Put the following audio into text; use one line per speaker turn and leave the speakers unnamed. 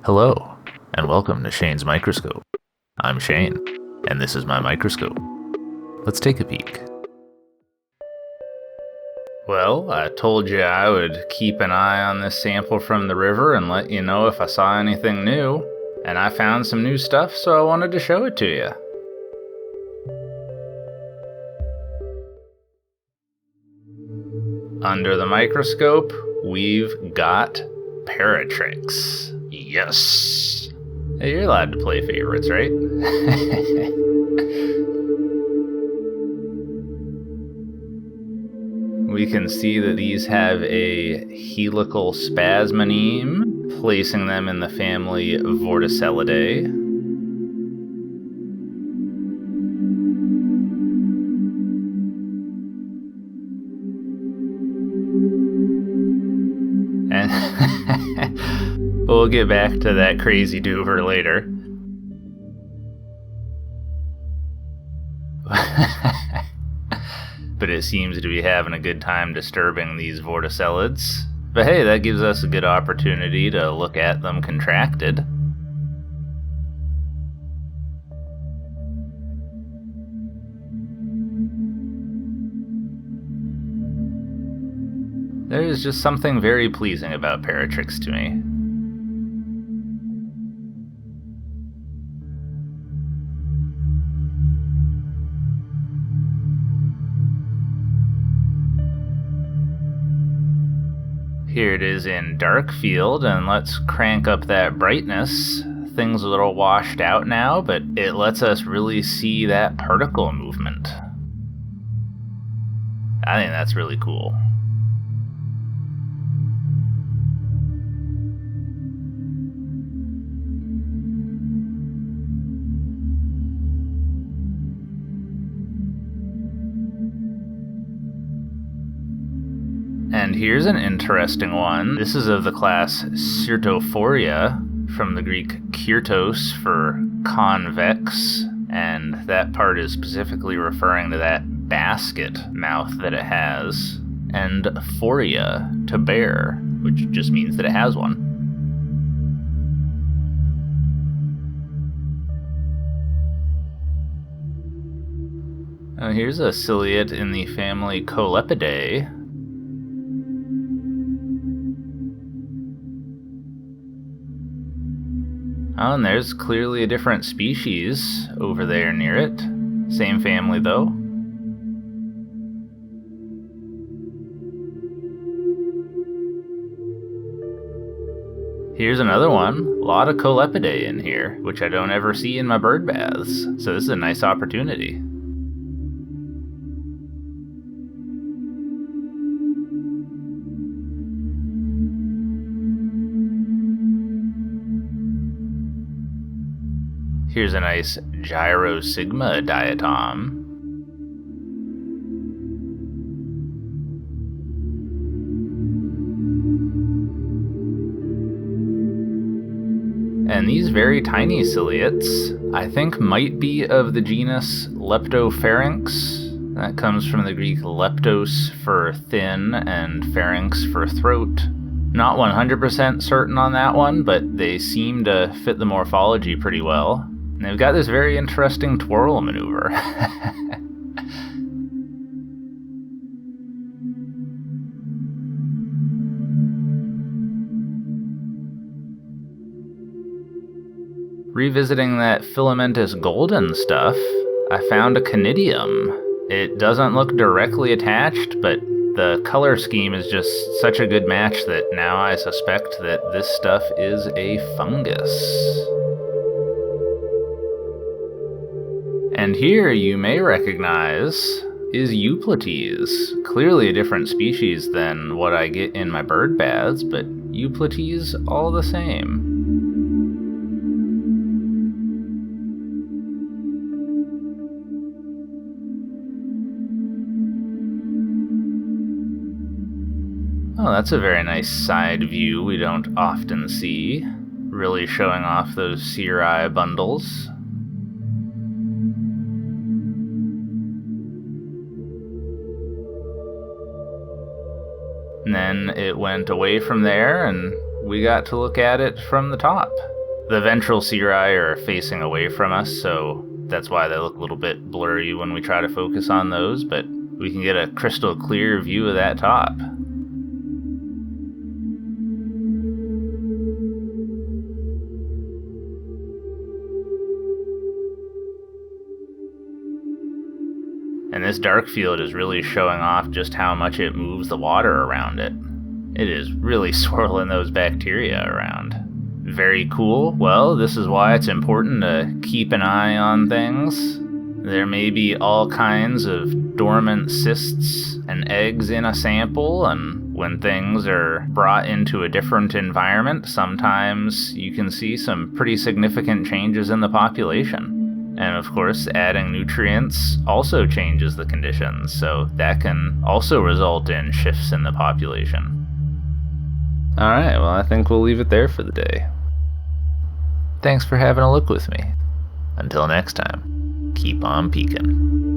Hello, and welcome to Shane's Microscope. I'm Shane, and this is my microscope. Let's take a peek. Well, I told you I would keep an eye on this sample from the river and let you know if I saw anything new, and I found some new stuff, so I wanted to show it to you. Under the microscope, we've got Paratrix. Yes! Hey, you're allowed to play favorites, right? We can see that these have a helical spasmoneme, placing them in the family Vorticelidae. And we'll get back to that crazy duver later. But it seems to be having a good time disturbing these vorticelids. But hey, that gives us a good opportunity to look at them contracted. There is just something very pleasing about Paratrix to me. Here it is in dark field, and let's crank up that brightness. Things a little washed out now, but it lets us really see that particle movement. I think that's really cool. And here's an interesting one. This is of the class Certophoria, from the Greek kyrtos for convex, and that part is specifically referring to that basket mouth that it has, and phoria, to bear, which just means that it has one. Here's a ciliate in the family Colepidae. Oh, and there's clearly a different species over there near it. Same family, though. Here's another one. A lot of Colepidae in here, which I don't ever see in my bird baths. So this is a nice opportunity. Here's a nice Gyrosigma diatom. And these very tiny ciliates, I think, might be of the genus Leptopharynx. That comes from the Greek leptos for thin and pharynx for throat. Not 100% certain on that one, but they seem to fit the morphology pretty well. And they've got this very interesting twirl maneuver. Revisiting that filamentous golden stuff, I found a conidium. It doesn't look directly attached, but the color scheme is just such a good match that now I suspect that this stuff is a fungus. And here you may recognize is Euplates. Clearly a different species than what I get in my bird baths, but Euplates all the same. Oh, that's a very nice side view we don't often see. Really showing off those seer eye bundles. And then it went away from there, and we got to look at it from the top. The ventral cirri are facing away from us, so that's why they look a little bit blurry when we try to focus on those, but we can get a crystal clear view of that top. And this dark field is really showing off just how much it moves the water around it. It is really swirling those bacteria around. Very cool. Well, this is why it's important to keep an eye on things. There may be all kinds of dormant cysts and eggs in a sample, and when things are brought into a different environment, sometimes you can see some pretty significant changes in the population. And of course, adding nutrients also changes the conditions, so that can also result in shifts in the population. Alright, well, I think we'll leave it there for the day. Thanks for having a look with me. Until next time, keep on peeking.